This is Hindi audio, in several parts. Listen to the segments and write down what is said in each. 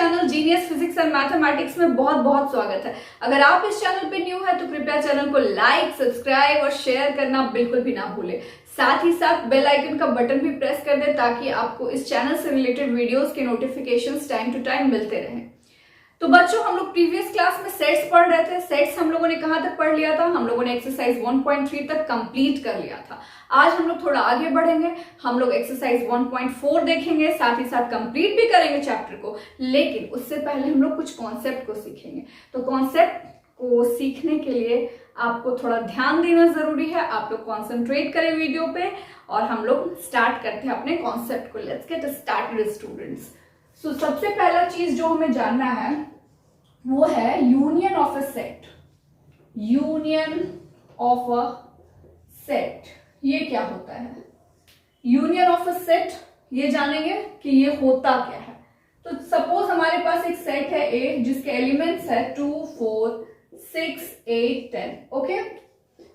Channel genius physics and mathematics में बहुत बहुत स्वागत है। अगर आप इस चैनल पे न्यू है तो कृपया चैनल को लाइक, सब्सक्राइब और शेयर करना बिल्कुल भी ना भूलें। साथ ही साथ बेल आइकन का बटन भी प्रेस कर दें ताकि आपको इस चैनल से रिलेटेड वीडियोस के नोटिफिकेशंस टाइम टू टाइम मिलते रहें। तो बच्चों, हम लोग प्रीवियस क्लास में सेट्स पढ़ रहे थे। सेट्स हम लोगों ने कहां तक पढ़ लिया था? हम लोगों ने एक्सरसाइज 1.3 तक कंप्लीट कर लिया था। आज हम लोग थोड़ा आगे बढ़ेंगे, हम लोग एक्सरसाइज 1.4 देखेंगे, साथ ही साथ कंप्लीट भी करेंगे चैप्टर को। लेकिन उससे पहले हम लोग कुछ कॉन्सेप्ट को सीखेंगे। तो कॉन्सेप्ट को सीखने के लिए आपको थोड़ा ध्यान देना जरूरी है। आप लोग कॉन्सेंट्रेट करें वीडियो पे और हम लोग स्टार्ट करते हैं अपने कॉन्सेप्ट को। Let's get started students. So सबसे पहला चीज जो हमें जानना है वो है union of a set. Union of a set ये क्या होता है? यूनियन ऑफ अ सेट ये जानेंगे कि ये होता क्या है। तो सपोज हमारे पास एक सेट है ए जिसके एलिमेंट्स है 2, 4, 6, 8, 10। ओके,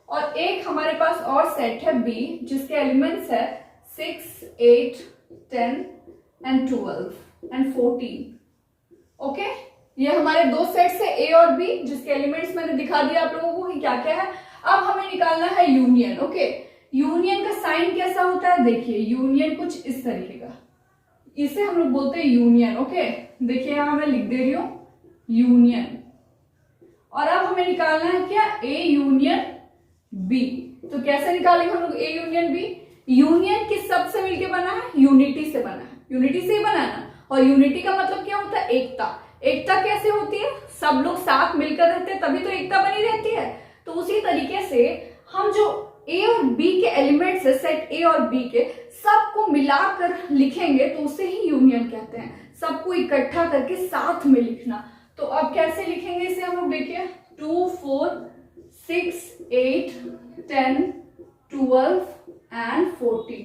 और एक हमारे पास और सेट है बी जिसके एलिमेंट्स है 6, 8, 10 एंड 12 एंड 14। ओके, ये हमारे दो सेट्स है ए और बी जिसके एलिमेंट्स मैंने दिखा दिया आप लोगों को कि क्या क्या है। अब हमें निकालना है यूनियन। ओके, यूनियन का साइन कैसा होता है? देखिए, यूनियन कुछ इस तरीके का, इसे हम लोग बोलते हैं यूनियन। ओके, देखिए यहां मैं लिख दे रही हूं यूनियन। और अब हमें निकालना है क्या? A union B. तो कैसे निकालेंगे हम लोग ए यूनियन बी? यूनियन किस सब से मिलके बना है? यूनिटी से बना है। यूनिटी से ही बना है ना। और यूनिटी का मतलब क्या होता है? एकता। एकता कैसे होती है? सब लोग साथ मिलकर रहते हैं तभी तो एकता बनी रहती है। तो उसी तरीके से हम जो ए और बी के एलिमेंट्स है, सेट ए और बी के, सबको मिलाकर लिखेंगे तो उसे ही यूनियन कहते हैं। सबको इकट्ठा करके साथ में लिखना। तो अब कैसे लिखेंगे इसे हम लोग? देखिए 2, 4, 6, 8, 10, 12 एंड 14।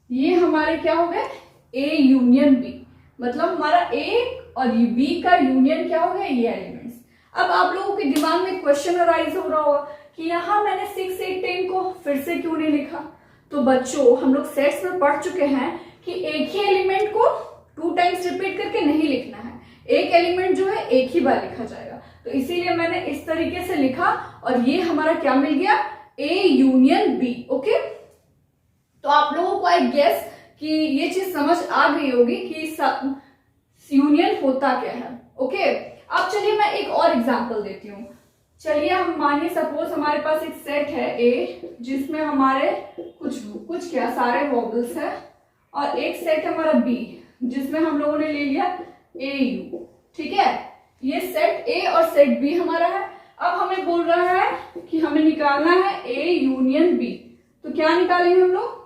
ये हमारे क्या हो गए? A union B. मतलब हमारा ए और बी का यूनियन क्या हो गया? ये एलिमेंट्स। अब आप लोगों के दिमाग में क्वेश्चन अराइज हो रहा होगा कि यहां मैंने 6, 8, 10 को फिर से क्यों नहीं लिखा? तो बच्चों, हम लोग सेट्स में पढ़ चुके हैं कि एक ही एलिमेंट को 2 टाइम्स रिपीट करके नहीं लिखना है। एक एलिमेंट जो है एक ही बार लिखा जाएगा। तो इसीलिए मैंने इस तरीके से लिखा और ये हमारा क्या मिल गया? ए यूनियन बी। ओके, तो आप लोगों को आई गेस कि ये चीज समझ आ गई होगी कि यूनियन होता क्या है। ओके, अब चलिए मैं एक और एग्जांपल देती हूँ। चलिए हम मानिए सपोज हमारे पास एक सेट है ए जिसमें हमारे कुछ क्या सारे वॉबल्स है, और एक सेट है हमारा बी जिसमें हम लोगों ने ले लिया ए यू। ठीक है, ये सेट ए और सेट बी हमारा है। अब हमें बोल रहा है कि हमें निकालना है ए यूनियन बी। तो क्या निकालेंगे हम लोग?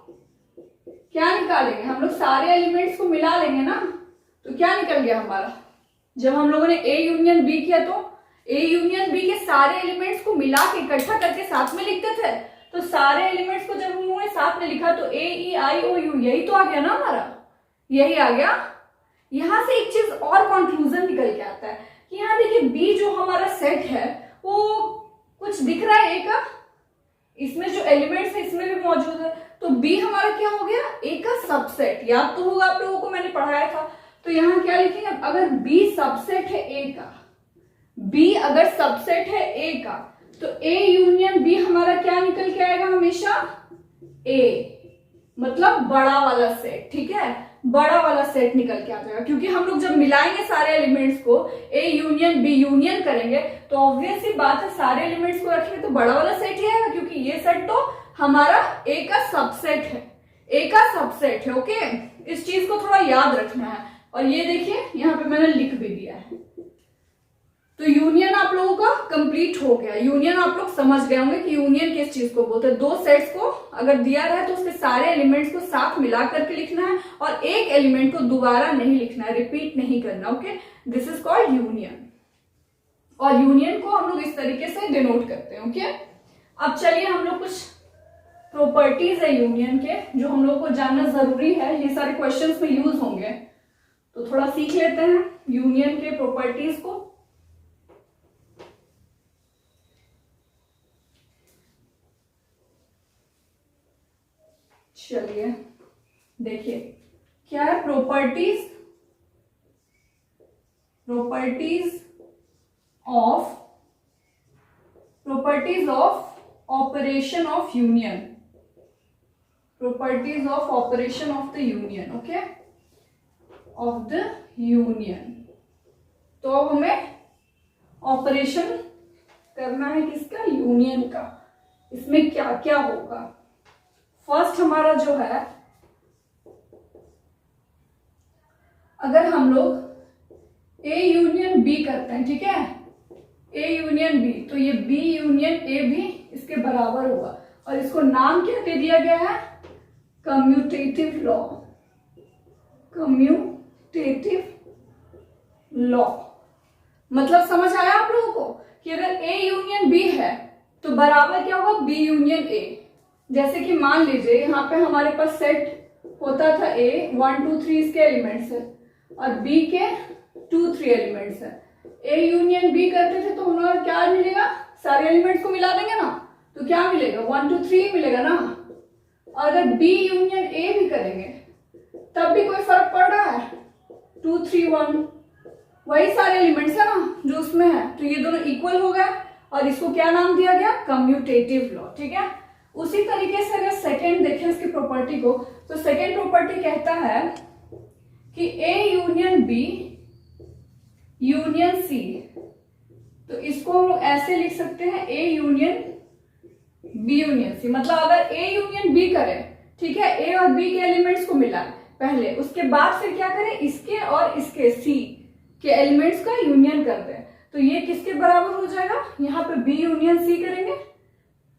क्या निकालेंगे हम लोग? सारे एलिमेंट्स को मिला लेंगे ना। तो क्या निकल गया हमारा? जब हम लोगों ने ए यूनियन बी किया तो ए यूनियन बी के सारे एलिमेंट्स को मिला के इकट्ठा करके साथ में लिखते थे। तो सारे एलिमेंट्स को जब हम लोगों ने साथ में लिखा तो ए ई आई ओ यू, यही तो आ गया ना हमारा, यही आ गया। यहां से एक चीज और कंक्लूजन निकल के आता है कि यहाँ देखिए बी जो हमारा सेट है वो कुछ दिख रहा है ए का, इसमें जो एलिमेंट्स है इसमें भी मौजूद है। तो बी हमारा क्या हो गया? ए का सबसेट। याद तो होगा आप लोगों को, मैंने पढ़ाया था। तो यहां क्या लिखेंगे? अगर बी सबसेट है ए का, बी अगर सबसेट है ए का, तो ए यूनियन बी हमारा क्या निकल के आएगा? हमेशा ए, मतलब बड़ा वाला सेट। ठीक है, बड़ा वाला सेट निकल के आ जाएगा, क्योंकि हम लोग जब मिलाएंगे सारे एलिमेंट्स को, ए यूनियन बी यूनियन करेंगे, तो ऑब्वियस सी बात है सारे एलिमेंट्स को रखेंगे तो बड़ा वाला सेट ही आएगा, क्योंकि ये सेट तो हमारा ए का सबसेट है। ए का सबसेट है। ओके, इस चीज को थोड़ा याद रखना है। और ये देखिए यहां पे मैंने लिख भी दिया है। तो यूनियन आप लोगों का कंप्लीट हो गया। यूनियन आप लोग समझ गए होंगे कि यूनियन किस चीज को बोलते हैं। दो सेट्स को अगर दिया रहा तो उसके सारे एलिमेंट्स को साथ मिला करके लिखना है और एक एलिमेंट को दोबारा नहीं लिखना है, रिपीट नहीं करना। Okay, this is called union. और यूनियन को हम लोग इस तरीके से डिनोट करते हैं। ओके, अब चलिए हम लोग कुछ प्रॉपर्टीज है यूनियन के जो हम लोग को जानना जरूरी है। ये सारे क्वेश्चंस में यूज होंगे, तो थोड़ा सीख लेते हैं यूनियन के प्रॉपर्टीज को। चलिए देखिए क्या है properties properties of operation of union, properties of operation of the union, okay, of the union। तो अब हमें ऑपरेशन करना है किसका, यूनियन का। इसमें क्या क्या होगा, फर्स्ट हमारा जो है, अगर हम लोग ए यूनियन बी करते हैं, ठीक है, ए यूनियन बी, तो ये बी यूनियन ए भी इसके बराबर होगा, और इसको नाम क्या दे दिया गया है, कम्यूटेटिव लॉ, कम्यूटेटिव लॉ। मतलब समझ आया आप लोगों को कि अगर ए यूनियन बी है तो बराबर क्या होगा, बी यूनियन ए। जैसे कि मान लीजिए यहाँ पे हमारे पास सेट होता था ए 1 2 3 इसके एलिमेंट्स है, और बी के 2 3 एलिमेंट्स है। ए यूनियन बी करते थे तो हमारा क्या मिलेगा, सारे एलिमेंट्स को मिला देंगे ना, तो क्या मिलेगा, 1 2 3 मिलेगा ना। और अगर बी यूनियन ए भी करेंगे तब भी कोई फर्क पड़ रहा है, 2 3 1 वही सारे एलिमेंट्स है ना जो उसमें है, तो ये दोनों इक्वल हो गए, और इसको क्या नाम दिया गया, कम्यूटेटिव लॉ, ठीक है। उसी तरीके से अगर सेकेंड देखें इसकी प्रॉपर्टी को, तो सेकेंड प्रॉपर्टी कहता है कि A union B union C, तो इसको हम लोग ऐसे लिख सकते हैं, A union B union C. मतलब अगर ए यूनियन बी करे, ठीक है, ए और बी के एलिमेंट्स को मिला पहले, उसके बाद फिर क्या करें, इसके और इसके सी के एलिमेंट्स का यूनियन कर दें, तो ये किसके बराबर हो जाएगा, यहाँ पे बी यूनियन सी करेंगे,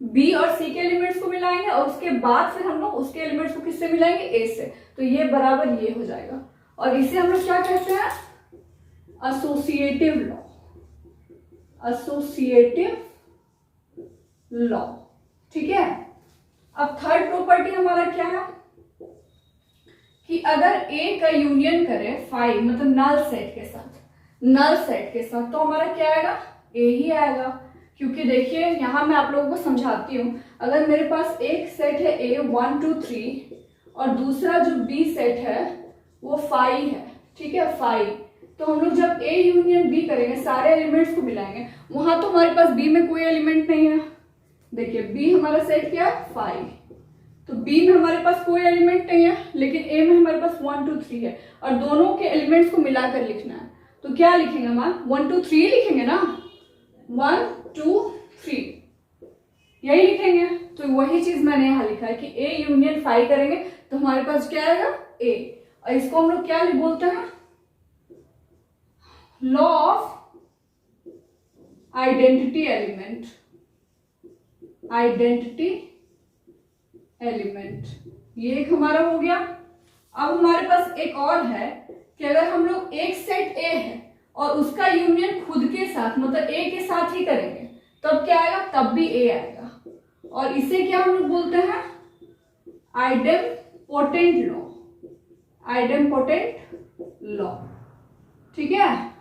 बी और सी के एलिमेंट्स को मिलाएंगे, और उसके बाद फिर हम लोग उसके एलिमेंट्स को किससे मिलाएंगे, ए से, तो ये बराबर ये हो जाएगा। और इसे हम लोग क्या कहते हैं, एसोसिएटिव लॉ, एसोसिएटिव लॉ, ठीक है। अब थर्ड प्रॉपर्टी हमारा क्या है कि अगर ए का यूनियन करे 5 मतलब नल सेट के साथ, नल सेट के साथ, तो हमारा क्या आएगा, ए ही आएगा। क्योंकि देखिए यहां मैं आप लोगों को समझाती हूँ, अगर मेरे पास एक सेट है ए 1 2 3 और दूसरा जो बी सेट है वो 5 है, ठीक है, 5, तो हम लोग जब ए यूनियन बी करेंगे, सारे एलिमेंट्स को मिलाएंगे, वहां तो हमारे पास बी में कोई एलिमेंट नहीं है। देखिए बी हमारा सेट क्या है, 5, तो बी में हमारे पास कोई एलिमेंट नहीं है, लेकिन ए में हमारे पास 1 2 3 है, और दोनों के एलिमेंट्स को मिलाकर लिखना है, तो क्या लिखेंगे हम, 1 2 3 लिखेंगे ना, 1 2 3 यही लिखेंगे। तो वही चीज मैंने यहाँ लिखा है कि ए यूनियन 5 करेंगे तो हमारे पास क्या आएगा, ए, और इसको हम लोग क्या बोलते हैं, law of identity element, identity element, ये एक हमारा हो गया। अब हमारे पास एक और है कि अगर हम लोग एक सेट ए है और उसका यूनियन खुद के साथ, मतलब ए के साथ ही करेंगे, तब क्या आएगा, तब भी ए आएगा, और इसे क्या हम लोग बोलते हैं, आइडेम्पोटेंट लॉ, आइडेम्पोटेंट लॉ, ठीक है।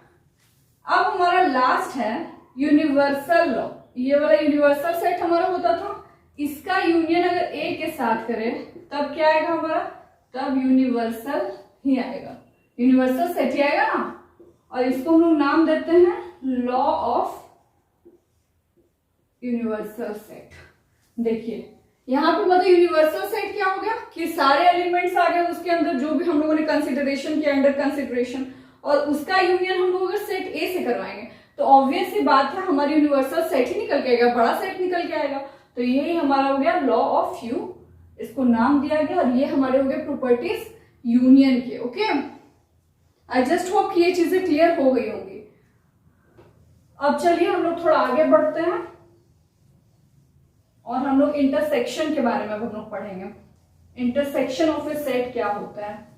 अब हमारा लास्ट है यूनिवर्सल लॉ। ये वाला यूनिवर्सल सेट हमारा होता था, इसका यूनियन अगर ए के साथ करें तब क्या आएगा हमारा, तब यूनिवर्सल ही आएगा, यूनिवर्सल सेट ही आएगा ना। और इसको हम लोग नाम देते हैं लॉ ऑफ यूनिवर्सल सेट। देखिए यहाँ पे मतलब यूनिवर्सल सेट क्या हो गया कि सारे एलिमेंट्स आ गए उसके अंदर, जो भी हम लोगों ने कंसिडरेशन किया, अंडर कंसिडरेशन, और उसका यूनियन हम लोग अगर सेट ए से करवाएंगे तो ऑब्वियस सी बात है हमारी यूनिवर्सल सेट ही निकल के आएगा, बड़ा सेट निकल के आएगा। तो ये हमारा हो गया लॉ ऑफ यू, इसको नाम दिया गया, और ये हमारे हो गए प्रॉपर्टीज यूनियन के। ओके, आई जस्ट होप कि ये चीजें क्लियर हो गई होंगी। अब चलिए हम लोग थोड़ा आगे बढ़ते हैं और हम लोग इंटरसेक्शन के बारे में अब हम लोग पढ़ेंगे। इंटरसेक्शन ऑफ ए सेट क्या होता है।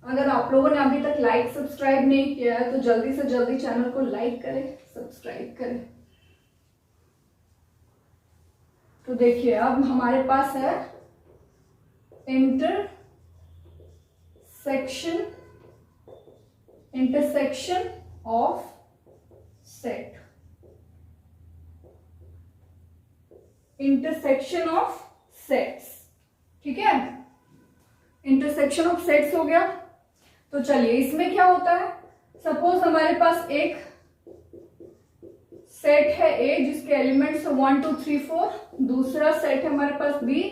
अगर आप लोगों ने अभी तक लाइक सब्सक्राइब नहीं किया है तो जल्दी से जल्दी चैनल को लाइक करें, सब्सक्राइब करें। तो देखिए अब हमारे पास है intersection of set, intersection of sets, ठीक है, इंटरसेक्शन ऑफ सेट्स हो गया। तो चलिए इसमें क्या होता है, सपोज हमारे पास एक सेट है ए जिसके एलिमेंट्स 1 2 3 4, दूसरा सेट है हमारे पास बी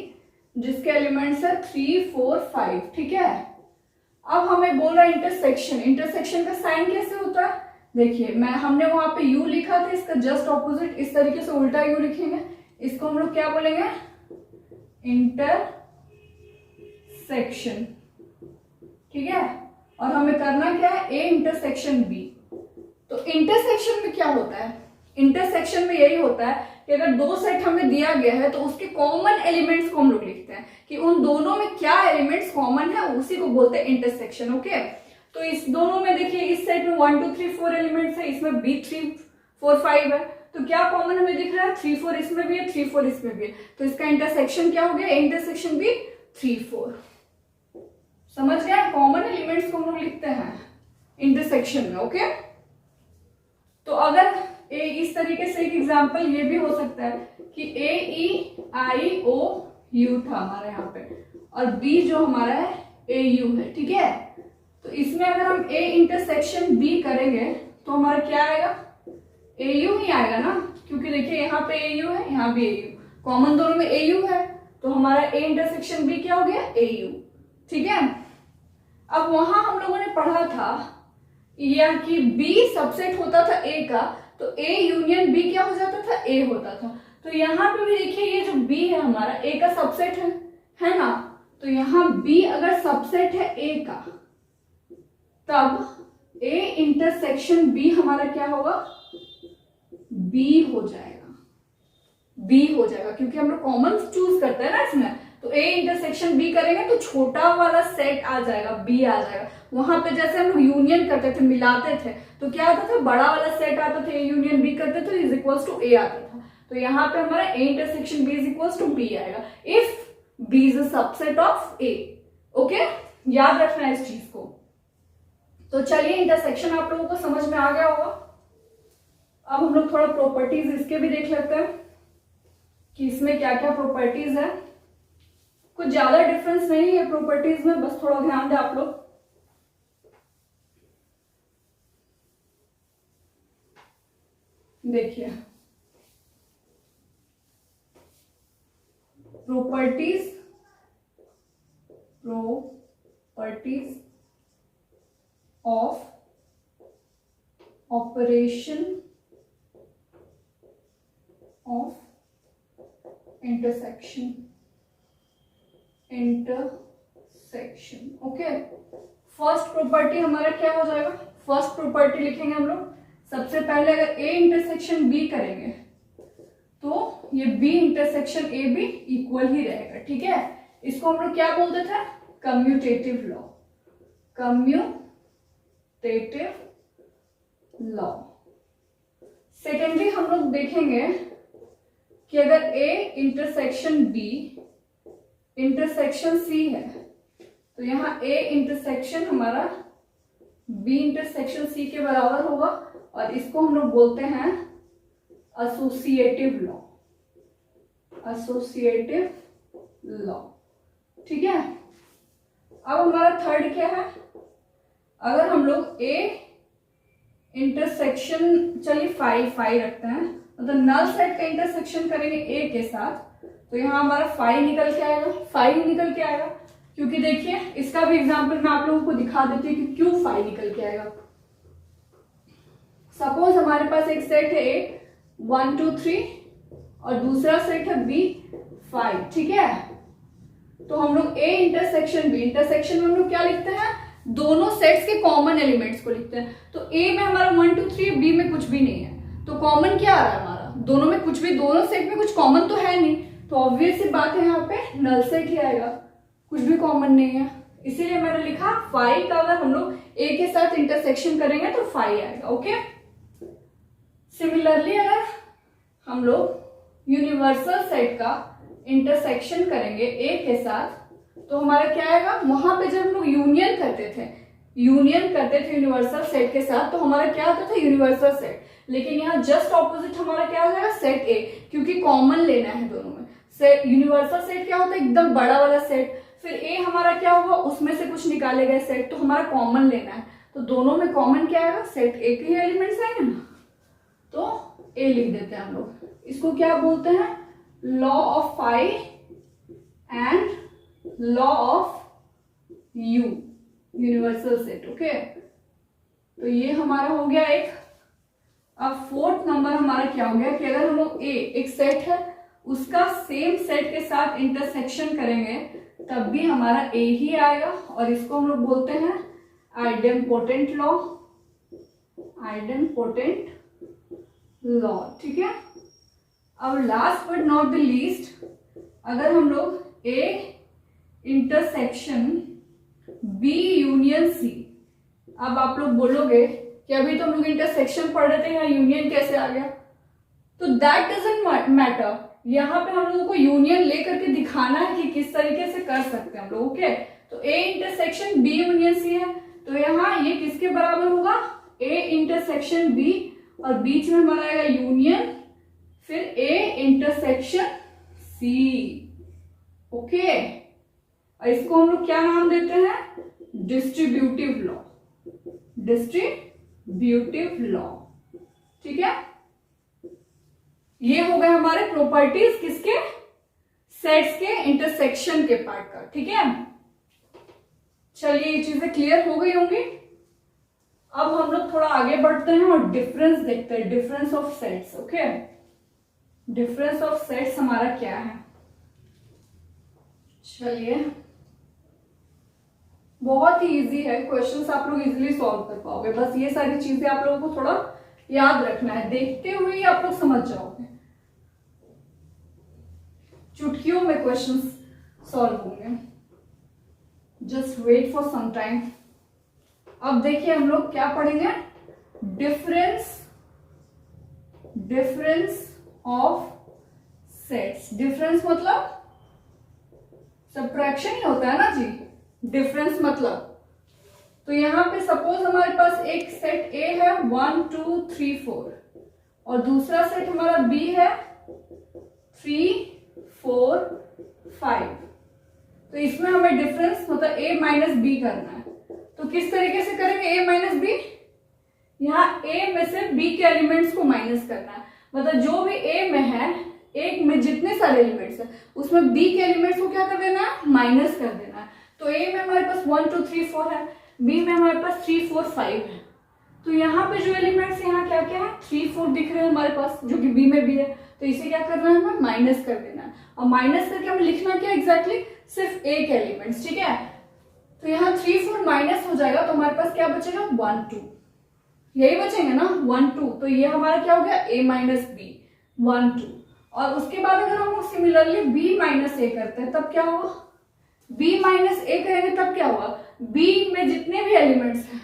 जिसके एलिमेंट्स है 3 4 5, ठीक है। अब हमें बोल रहा है इंटरसेक्शन, इंटरसेक्शन का साइन कैसे होता है, देखिए हमने वहां पे यू लिखा था, इसका जस्ट ऑपोजिट इस तरीके से उल्टा यू लिखेंगे, इसको हम लोग क्या बोलेंगे, इंटरसेक्शन, ठीक है। और हमें करना क्या है, ए इंटरसेक्शन बी। तो इंटरसेक्शन में क्या होता है, इंटरसेक्शन में यही होता है कि अगर दो सेट हमें दिया गया है तो उसके कॉमन एलिमेंट्स को हम लोग लिखते हैं कि उन दोनों में क्या एलिमेंट्स कॉमन है, उसी को बोलते हैं इंटरसेक्शन, ओके। तो इस दोनों में देखिए, इस सेट में 1 2 3 4 एलिमेंट्स है, इसमें बी 3 4 5 है, तो क्या कॉमन हमें दिख रहा है, 3 4 इसमें भी है, 3 4 इसमें भी है, तो इसका इंटरसेक्शन क्या हो गया, इंटरसेक्शन भी 3 4। समझ गया, कॉमन एलिमेंट्स को हम लोग लिखते हैं इंटरसेक्शन में, ओके। तो अगर इस तरीके से एक एग्जांपल ये भी हो सकता है कि ए ई आई ओ यू था हमारा यहाँ पे, और बी जो हमारा है ए यू है, ठीक है। तो इसमें अगर हम ए इंटरसेक्शन बी करेंगे तो हमारा क्या आएगा, ए यू ही आएगा ना, क्योंकि देखिए यहाँ पे ए यू है, यहाँ भी ए यू, कॉमन दोनों में ए यू है, तो हमारा ए इंटरसेक्शन बी क्या हो गया, ए यू, ठीक है। अब वहां हम लोगों ने पढ़ा था या कि बी सबसेट होता था ए का, तो ए यूनियन बी क्या हो जाता था, ए होता था। तो यहाँ पे भी देखिए ये जो बी है हमारा ए का सबसेट है ना, तो यहाँ बी अगर सबसेट है ए का, तब ए इंटरसेक्शन बी हमारा क्या होगा, बी हो जाएगा, बी हो जाएगा, क्योंकि हम लोग कॉमन चूज करते हैं ना इसमें, तो ए इंटरसेक्शन बी करेंगे तो छोटा वाला सेट आ जाएगा, बी आ जाएगा। वहां पे जैसे हम लोग यूनियन करते थे, मिलाते थे, तो क्या आता था, बड़ा वाला सेट आता था, ए यूनियन बी करते थे, इज इक्वल्स टू ए आता था। तो यहाँ पे हमारा A intersection B is equals to B आएगा if B is a subset of A, okay, याद रखना है इस चीज को। तो चलिए इंटरसेक्शन आप लोगों को समझ में आ गया होगा। अब हम लोग थोड़ा प्रॉपर्टीज इसके भी देख लेते हैं कि इसमें क्या क्या प्रॉपर्टीज है। कुछ ज्यादा डिफरेंस नहीं है प्रॉपर्टीज में, बस थोड़ा ध्यान दें आप लोग। देखिए properties of operation of intersection, okay. First property हमारा क्या हो जाएगा, फर्स्ट प्रॉपर्टी लिखेंगे हम लोग। सबसे पहले अगर ए इंटरसेक्शन बी करेंगे तो ये बी इंटरसेक्शन ए भी इक्वल ही रहेगा, ठीक है। इसको हम लोग क्या बोलते थे, commutative law, commutative law. Secondly हम लोग देखेंगे कि अगर A intersection B intersection C है, तो यहाँ ए इंटरसेक्शन हमारा बी इंटरसेक्शन सी के बराबर होगा, और इसको हम लोग बोलते हैं एसोसिएटिव लॉ, एसोसिएटिव लॉ, ठीक है। अब हमारा थर्ड क्या है, अगर हम लोग ए इंटरसेक्शन, चलिए 5 रखते हैं, मतलब नल सेट का इंटरसेक्शन करेंगे ए के साथ, तो यहाँ हमारा 5 निकल के आएगा, 5 निकल के आएगा, क्योंकि देखिए इसका भी एग्जांपल मैं आप लोगों को दिखा देती हूँ कि क्यों 5 निकल के आएगा। सपोज हमारे पास एक सेट है ए 1 2 3 और दूसरा सेट है बी 5, ठीक है। तो हम लोग ए इंटरसेक्शन बी, इंटरसेक्शन में हम लोग क्या लिखते हैं, दोनों सेट्स के कॉमन एलिमेंट्स को लिखते हैं। तो ए में हमारा 1 2 3, बी में कुछ भी नहीं है, तो कॉमन क्या आ रहा है हमारा, दोनों में कुछ भी, दोनों सेट में कुछ कॉमन तो है नहीं, तो ऑब्वियस सी बात है यहाँ पे नल सेट ही आएगा, कुछ भी कॉमन नहीं है, इसीलिए मैंने लिखा 5 का अगर हम लोग ए के साथ इंटरसेक्शन करेंगे तो 5 आएगा, ओके। सिमिलरली अगर हम लोग यूनिवर्सल सेट का इंटरसेक्शन करेंगे ए के साथ, तो हमारा क्या आएगा, वहां पे जब हम लोग यूनियन करते थे यूनिवर्सल सेट के साथ, तो हमारा क्या होता था, यूनिवर्सल सेट। लेकिन यहाँ जस्ट ऑपोजिट हमारा क्या हो जाएगा, सेट ए, क्योंकि कॉमन लेना है दोनों में। सेट, यूनिवर्सल सेट क्या होता है, एकदम बड़ा वाला सेट। फिर ए हमारा क्या होगा, उसमें से कुछ निकाले गए सेट, तो हमारा कॉमन लेना है। तो दोनों में कॉमन क्या आएगा, सेट ए के ही एलिमेंट्स आएंगे ना, तो ए लिख देते हैं हम लोग। इसको क्या बोलते हैं, law of phi and law of U, universal set. Okay, तो ये हमारा हो गया एक। अब फोर्थ नंबर हमारा क्या हो गया कि अगर हम लोग ए एक सेट है उसका सेम सेट के साथ इंटरसेक्शन करेंगे तब भी हमारा ए ही आएगा, और इसको हम लोग बोलते हैं आइडेम्पोटेंट लॉ, आइडेम्पोटेंट लॉ। ठीक है, अब last but not the least, अगर हम लोग A intersection B union C, अब आप लोग बोलोगे कि अभी तो हम लोग इंटरसेक्शन पढ़ रहे थे, यहाँ यूनियन कैसे आ गया, तो दैट डजंट मैटर। यहाँ पे हम लोगों को यूनियन लेकर के दिखाना है कि किस तरीके से कर सकते हैं हम लोग। ओके, तो A intersection B union C है, तो यहाँ ये किसके बराबर होगा, ए इंटरसेक्शन बी, और बीच में हमारा आएगा यूनियन, फिर ए इंटरसेक्शन सी। ओके, और इसको हम लोग क्या नाम देते हैं, डिस्ट्रीब्यूटिव लॉ, डिस्ट्रीब्यूटिव लॉ। ठीक है, ये हो गए हमारे प्रॉपर्टीज किसके, सेट्स के इंटरसेक्शन के पार्ट का। ठीक है, चलिए ये चीजें क्लियर हो गई होंगी। अब हम लोग थोड़ा आगे बढ़ते हैं और डिफरेंस देखते हैं, difference of sets. Okay, difference of sets हमारा क्या है, चलिए बहुत ही इजी है, क्वेश्चंस आप लोग इजीली सॉल्व कर पाओगे। बस ये सारी चीजें आप लोगों को थोड़ा याद रखना है, देखते हुए ही आप लोग समझ जाओगे, चुटकियों में क्वेश्चंस सॉल्व होंगे। Just wait for some time. अब देखिए हम लोग क्या पढ़ेंगे, डिफरेंस ऑफ सेट्स। डिफरेंस मतलब सब्ट्रैक्शन ही होता है ना जी, डिफरेंस मतलब। तो यहां पे सपोज हमारे पास एक सेट ए है 1 2 3 4, और दूसरा सेट हमारा बी है 3 4 5। तो इसमें हमें डिफरेंस मतलब ए माइनस बी करना है। तो किस तरीके से करेंगे ए माइनस बी, यहाँ ए में से बी के एलिमेंट्स को माइनस करना है। मतलब जो भी ए में है, एक में जितने सारे एलिमेंट्स है उसमें बी के एलिमेंट्स को क्या कर देना है, माइनस कर देना है। तो ए में हमारे पास 1 2 3 4 है, बी में हमारे पास 3 4 5 है। तो यहाँ पे जो एलिमेंट्स यहाँ क्या क्या है, 3 4 दिख रहे हैं हमारे पास, जो कि बी में भी है। तो इसे क्या करना है, हमें माइनस कर देना है, और माइनस करके हमें लिखना क्या एग्जैक्टली, सिर्फ ए के एलिमेंट्स। ठीक है, तो यहाँ 3 4 माइनस हो जाएगा, तो हमारे पास क्या बचेगा 1 2, यही बचेंगे ना 1 2। तो ये हमारा क्या हो गया, a माइनस बी 1 2। और उसके बाद अगर हम सिमिलरली b माइनस ए करते हैं तब क्या होगा, b माइनस ए करेंगे तब क्या होगा, b में जितने भी एलिमेंट्स हैं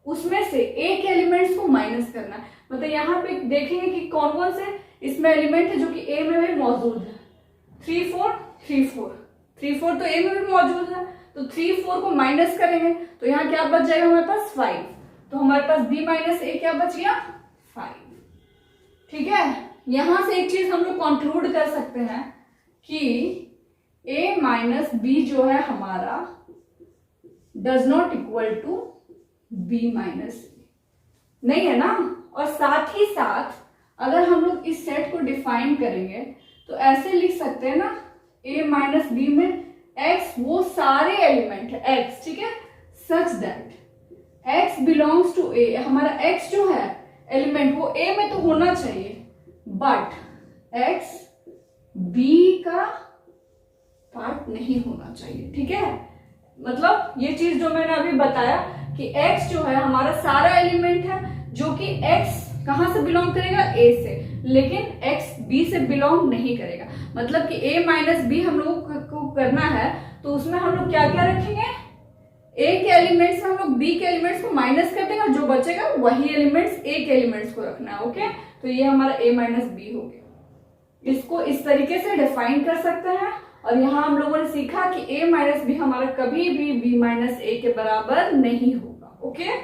उसमें से a के एलिमेंट्स को माइनस करना है। मतलब यहाँ पे देखेंगे कि कौन कौन से इसमें एलिमेंट है जो कि a में भी मौजूद है। 3 4 3 4 3 4 तो a में भी मौजूद है, तो 3 4 को माइनस करेंगे तो यहाँ क्या बच जाएगा हमारे पास 5। तो हमारे पास b माइनस ए क्या बच गया 5। ठीक है, यहां से एक चीज हम लोग कंक्लूड कर सकते हैं कि a माइनस बी जो है हमारा does not equal to b minus A, नहीं है ना। और साथ ही साथ अगर हम लोग इस सेट को डिफाइन करेंगे तो ऐसे लिख सकते हैं ना, a माइनस बी में x वो सारे एलिमेंट है x, ठीक है, such that x belongs to a। हमारा x जो है एलिमेंट वो a में तो होना चाहिए, बट x b का पार्ट नहीं होना चाहिए। ठीक है, मतलब ये चीज जो मैंने अभी बताया कि x जो है हमारा सारा एलिमेंट है जो कि x कहां से बिलोंग करेगा, a से, लेकिन x b से बिलोंग नहीं करेगा। मतलब कि a माइनस बी हम लोग को करना है तो उसमें हम लोग क्या क्या रखेंगे, a के एलिमेंट्स हम लोग b के एलिमेंट्स को माइनस कर देंगे और जो बचेगा वही एलिमेंट्स a के एलिमेंट्स को रखना है। ओके, तो ये हमारा a माइनस बी हो गया। इसको इस तरीके से डिफाइन कर सकते हैं। और यहाँ हम लोगों ने सीखा कि a माइनस बी हमारा कभी भी b माइनस ए के बराबर नहीं होगा। ओके,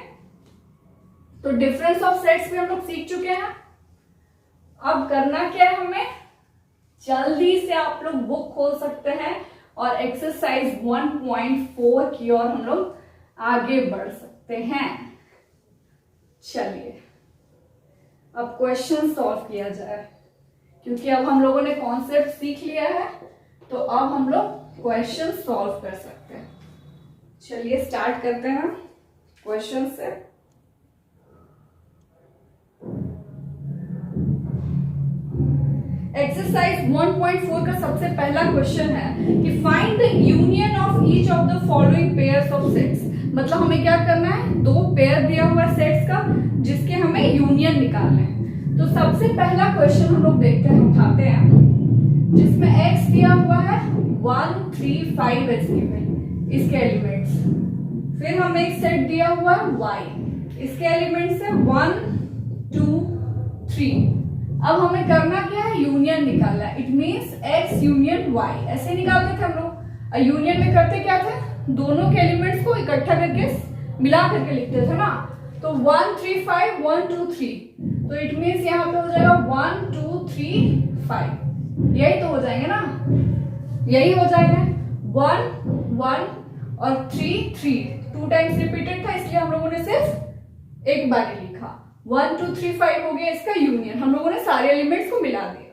तो डिफरेंस ऑफ सेट्स भी हम लोग सीख चुके हैं। अब करना क्या है हमें, जल्दी से आप लोग बुक खोल सकते हैं और एक्सरसाइज 1.4 की ओर हम लोग आगे बढ़ सकते हैं। चलिए अब क्वेश्चन सॉल्व किया जाए, क्योंकि अब हम लोगों ने कॉन्सेप्ट सीख लिया है तो अब हम लोग क्वेश्चन सॉल्व कर सकते हैं। चलिए स्टार्ट करते हैं क्वेश्चन से। एक्सरसाइज 1.4 का सबसे पहला क्वेश्चन है कि find the union of each of the following pairs of sets. मतलब हमें क्या करना है, दो पेयर दिया हुआ है सेट्स का जिसके हमें यूनियन निकालना है। तो सबसे पहला क्वेश्चन हम लोग देखते हैं, उठाते हैं, जिसमें x दिया हुआ है 1 3 5 इसके एलिमेंट्स। फिर हमें एक सेट दिया हुआ है y, इसके एलिमेंट्स है 1 2 3। अब हमें करना क्या है, यूनियन निकालना है। It means x union y, ऐसे निकालते थे हम लोग। यूनियन में करते क्या थे, दोनों के एलिमेंट्स को इकट्ठा करके मिला करके लिखते थे ना। तो 1 3 5 1 2 3, तो इट मीन्स यहाँ पे हो जाएगा 1 2 3 5, यही तो हो जाएंगे ना, यही हो जाएगा। 1 1 और 3 3 2 टाइम्स रिपीटेड था, इसलिए हम लोगों ने सिर्फ एक बार ही लिखा। 1 2 3 5 हो गया इसका यूनियन, हम लोगों ने सारे एलिमेंट्स को मिला दिया।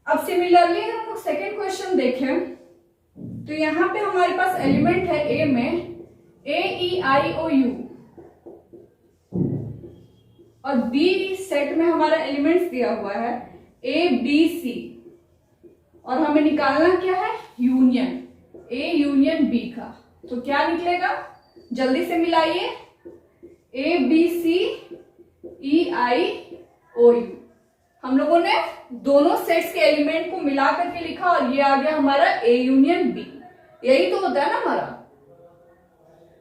अब सिमिलरली हम लोग सेकेंड क्वेश्चन देखें तो यहाँ पे हमारे पास एलिमेंट है ए में AEIOU और बी सेट में हमारा एलिमेंट्स दिया हुआ है ABC, और हमें निकालना क्या है, यूनियन A यूनियन B का। तो क्या निकलेगा, जल्दी से मिलाइए, ABCEIOU। हम लोगों ने दोनों सेट्स के एलिमेंट को मिला करके लिखा और ये आ गया हमारा A यूनियन B, यही तो होता है ना हमारा।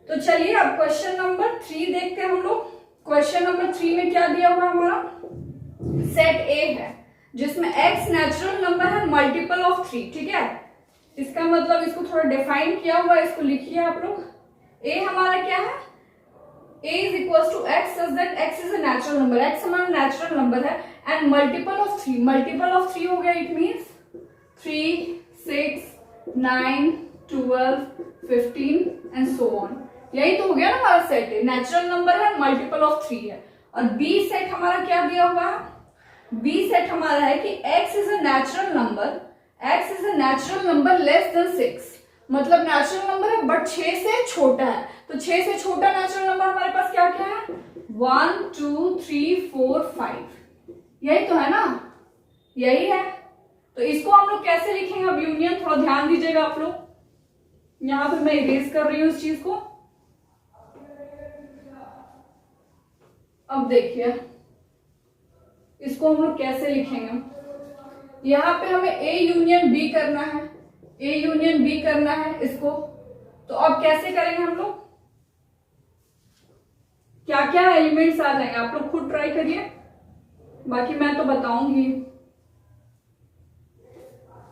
तो चलिए अब क्वेश्चन नंबर 3 देखते हैं हम लोग। क्वेश्चन नंबर 3 में क्या दिया हुआ हमारा, सेट A है जिसमें x नेचुरल नंबर है मल्टीपल ऑफ 3, ठीक है। इसका मतलब इसको थोड़ा डिफाइन किया हुआ है, इसको लिखिए आप लोग। A हमारा क्या है, A is equals to x such that x is a natural number, x हमारा नेचुरल नंबर है and multiple of 3, multiple of 3 हो गया, it means 3 6 9 12 15 and so on, यही तो हो गया ना हमारा सेट। है नेचुरल नंबर है, मल्टीपल ऑफ 3 है। और बी सेट हमारा क्या दिया हुआ है, बी सेट हमारा है कि x is a natural number, x is a natural number less than 6, मतलब नेचुरल नंबर है बट 6 से छोटा है। तो 6 से छोटा नेचुरल नंबर हमारे पास क्या क्या है, 1 2 3 4 5, यही तो है ना, यही है। तो इसको हम लोग कैसे लिखेंगे अब यूनियन, थोड़ा ध्यान दीजिएगा आप लोग। यहां पर मैं इरेज कर रही हूं इस चीज को। अब देखिए इसको हम लोग कैसे लिखेंगे, यहां पे हमें A यूनियन B करना है, A यूनियन B करना है इसको। तो अब कैसे करेंगे हम लोग, क्या क्या एलिमेंट्स आ जाएंगे, आप लोग खुद ट्राई करिए, बाकी मैं तो बताऊंगी।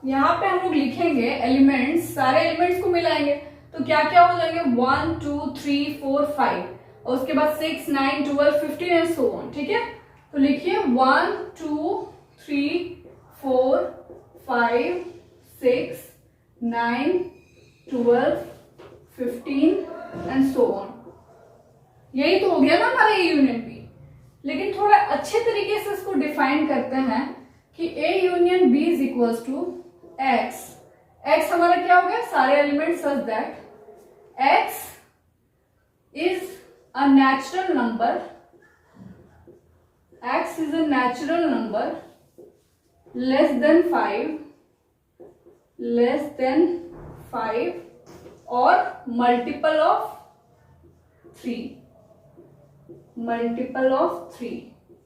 यहां पे हम लोग लिखेंगे एलिमेंट्स, सारे एलिमेंट्स को मिलाएंगे तो क्या क्या हो जाएंगे, 1 2 3 4 5 और उसके बाद 6 9 12 15 एंड सो ऑन, ठीक है। तो लिखिए 1 2 3 4 5 6 9 12 15 एंड सो ऑन, यही तो हो गया ना हमारा A यूनियन B। लेकिन थोड़ा अच्छे तरीके से इसको डिफाइन करते हैं कि A union B is equals to x, x हमारा क्या हो गया, सारे element such that x is a natural number, x is a natural number less than 5 और multiple of 3,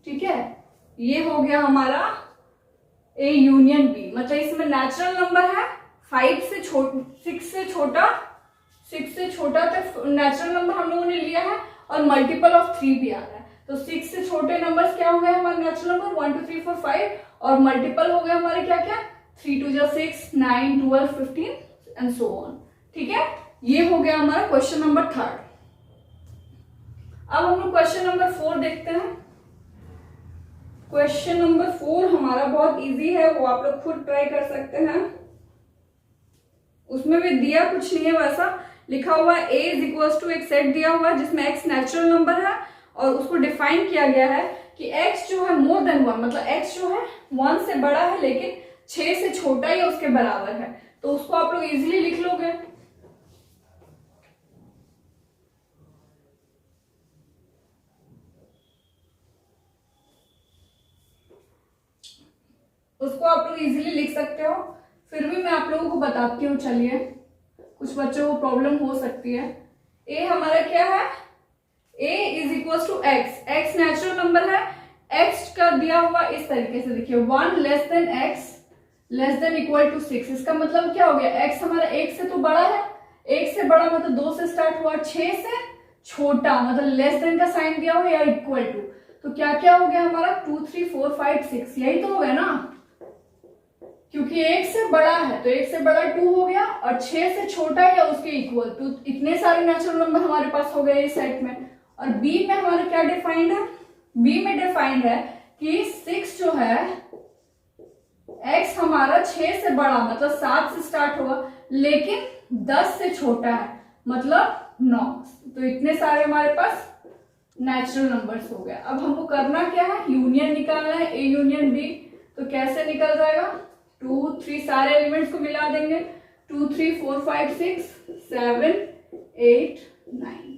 ठीक है। ये हो गया हमारा A यूनियन B, मतलब इसमें नेचुरल नंबर है 5 से 6 से छोटा तक नेचुरल नंबर हम लोगों ने लिया है और मल्टीपल ऑफ 3 भी आ रहा है। तो 6 से छोटे नंबर्स क्या हो गए हमारे नेचुरल नंबर, 1 2 3 4 5 और मल्टीपल हो गए हमारे क्या क्या, 3 2 6 9 12 15 एंड सो ऑन, ठीक है। ये हो गया हमारा क्वेश्चन नंबर 3। अब हम लोग क्वेश्चन नंबर 4 देखते हैं। क्वेश्चन नंबर 4 हमारा बहुत इजी है, वो आप लोग खुद ट्राई कर सकते हैं। उसमें भी दिया कुछ नहीं है वैसा, लिखा हुआ a इज इक्वल टू एक सेट दिया हुआ है जिसमें x नेचुरल नंबर है और उसको डिफाइन किया गया है कि x जो है मोर देन 1, मतलब x जो है 1 से बड़ा है लेकिन 6 से छोटा या उसके बराबर है, तो उसको आप लोग इजीली लिख लोगे। उसको आप लोग इजीली लिख सकते हो। फिर भी मैं आप लोगों को बताती हूँ, चलिए, कुछ बच्चों को प्रॉब्लम हो सकती है। a हमारा क्या है, a is equal to x, x natural number है, x का दिया हुआ इस तरीके से देखिए 1 less than x less than equal to 6। इसका मतलब क्या हो गया, x हमारा 1 से तो बड़ा है, 1 से बड़ा मतलब 2 से स्टार्ट हुआ, 6 से छोटा मतलब लेस देन का साइन दिया हुआ या इक्वल टू, तो क्या क्या हो गया हमारा 2 3 4 5 6, यही तो हो गया ना, क्योंकि 1 से बड़ा है तो 1 से बड़ा 2 हो गया और 6 से छोटा या उसके इक्वल, तो इतने सारे नेचुरल नंबर हमारे पास हो गए इस सेट में। और b में हमारा क्या डिफाइंड है, b में डिफाइंड है कि 6 जो है x हमारा 6 से बड़ा मतलब 7 से स्टार्ट हुआ लेकिन 10 से छोटा है मतलब 9, तो इतने सारे हमारे पास नेचुरल नंबर्स हो गए। अब हमको करना क्या है, यूनियन निकालना है, a यूनियन b, तो कैसे निकल जाएगा, 2 3 सारे एलिमेंट्स को मिला देंगे, 2 3 4 5 6 7 8 9,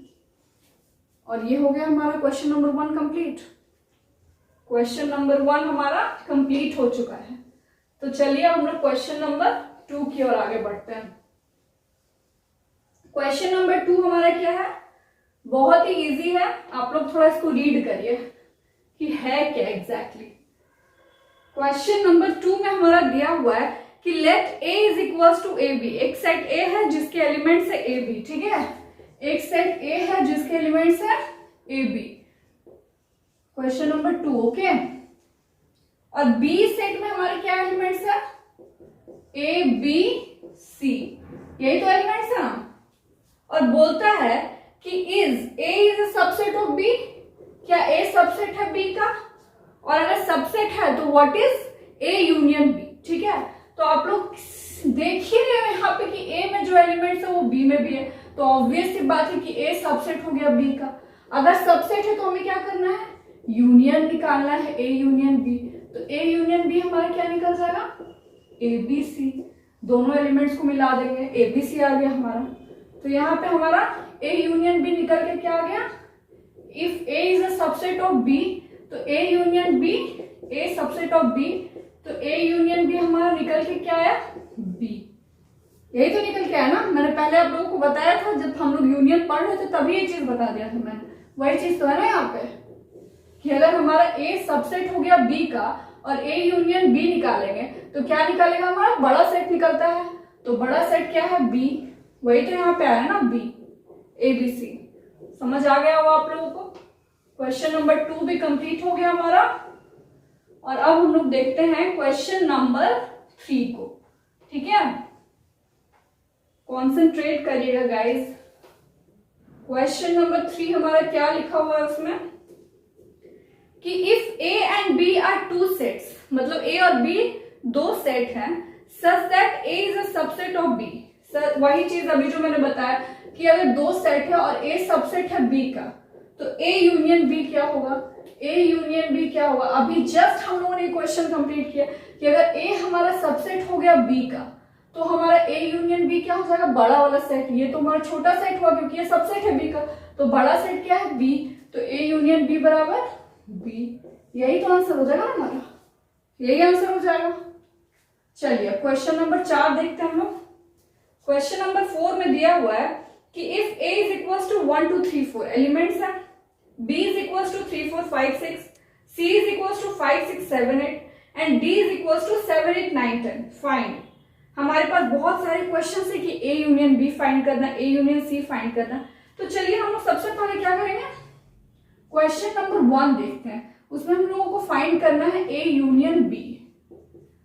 और ये हो गया हमारा question number 1 complete. Question number 1 हमारा कंप्लीट हो चुका है। तो चलिए हम लोग क्वेश्चन नंबर 2 की ओर आगे बढ़ते हैं। क्वेश्चन नंबर 2 हमारा क्या है, बहुत ही इजी है, आप लोग थोड़ा इसको रीड करिए कि है क्या एग्जैक्टली। क्वेश्चन नंबर 2 में हमारा दिया हुआ है कि let a is equal to A B, एक सेट a है जिसके एलिमेंट्स है ए बी, ठीक है, एक सेट a है जिसके एलिमेंट्स है A B, question number 2, okay. और b सेट में हमारे क्या एलिमेंट्स है, a b c, यही तो एलिमेंट्स है ना, और बोलता है कि is a is a subset of b, क्या a सबसेट है b का, और अगर सबसेट है तो what is a union b, ठीक है। तो आप लोग देख ही रहे हो यहाँ पे कि a में जो एलिमेंट्स है वो b में भी है, तो ऑब्वियस सी बात है कि a सबसेट हो गया b का। अगर सबसेट है तो हमें क्या करना है, यूनियन निकालना है, a यूनियन b, तो a यूनियन b हमारा क्या निकल जाएगा, a b c, दोनों एलिमेंट्स को मिला देंगे, a b c आ गया हमारा। तो यहाँ पे हमारा a यूनियन b निकल के क्या आ गया, if a is a subset of b, तो a union b, a subset of b, तो a यूनियन b हमारा निकल के क्या आया, b, यही तो निकल के आया ना। मैंने पहले आप लोगों को बताया था जब हम लोग यूनियन पढ़ रहे थे तभी ये चीज बता दिया था मैंने, वही चीज तो है ना यहाँ पे कि अगर हमारा a सबसेट हो गया b का और a यूनियन b निकालेंगे तो क्या निकालेगा, हमारा बड़ा सेट निकलता है, तो बड़ा सेट क्या है b, वही तो यहाँ पे आया ना b, a b c, समझ आ गया होगा आप लोगों को। क्वेश्चन नंबर 2 भी कंप्लीट हो गया हमारा, और अब हम लोग देखते हैं क्वेश्चन नंबर 3 को, ठीक है, कॉन्सेंट्रेट करिएगा गाइस। क्वेश्चन नंबर 3 हमारा क्या लिखा हुआ है उसमें कि if a and b are two sets, मतलब a और b दो सेट हैं, such that a is a subset of b, वही चीज अभी जो मैंने बताया कि अगर दो सेट है और a सबसेट है b का, तो a यूनियन b क्या होगा, a यूनियन b क्या होगा। अभी जस्ट हम लोगों ने क्वेश्चन कंप्लीट किया कि अगर a हमारा सबसेट हो गया b का, तो हमारा a यूनियन b क्या हो जाएगा, बड़ा वाला सेट, ये तो हमारा छोटा सेट हुआ क्योंकि ये सबसेट है b का, तो बड़ा सेट क्या है b, तो a यूनियन b बराबर b, यही तो आंसर हो जाएगा ना हमारा, यही आंसर हो जाएगा। चलिए क्वेश्चन नंबर 4 देखते हैं हम लोग। क्वेश्चन नंबर 4 में दिया हुआ है कि if a is equal to 1 2 3 4 elements है, b is equal to 3 4 5 6, c is equal to 5 6 7 8 and d is equal to 7 8 9 10, find. हमारे पास बहुत सारे क्वेश्चन है कि a यूनियन b फाइंड करना, a यूनियन c फाइंड करना, तो चलिए हम लोग सबसे पहले क्या करेंगे, क्वेश्चन नंबर 1 देखते हैं, उसमें हम लोगों को फाइंड करना है a यूनियन b,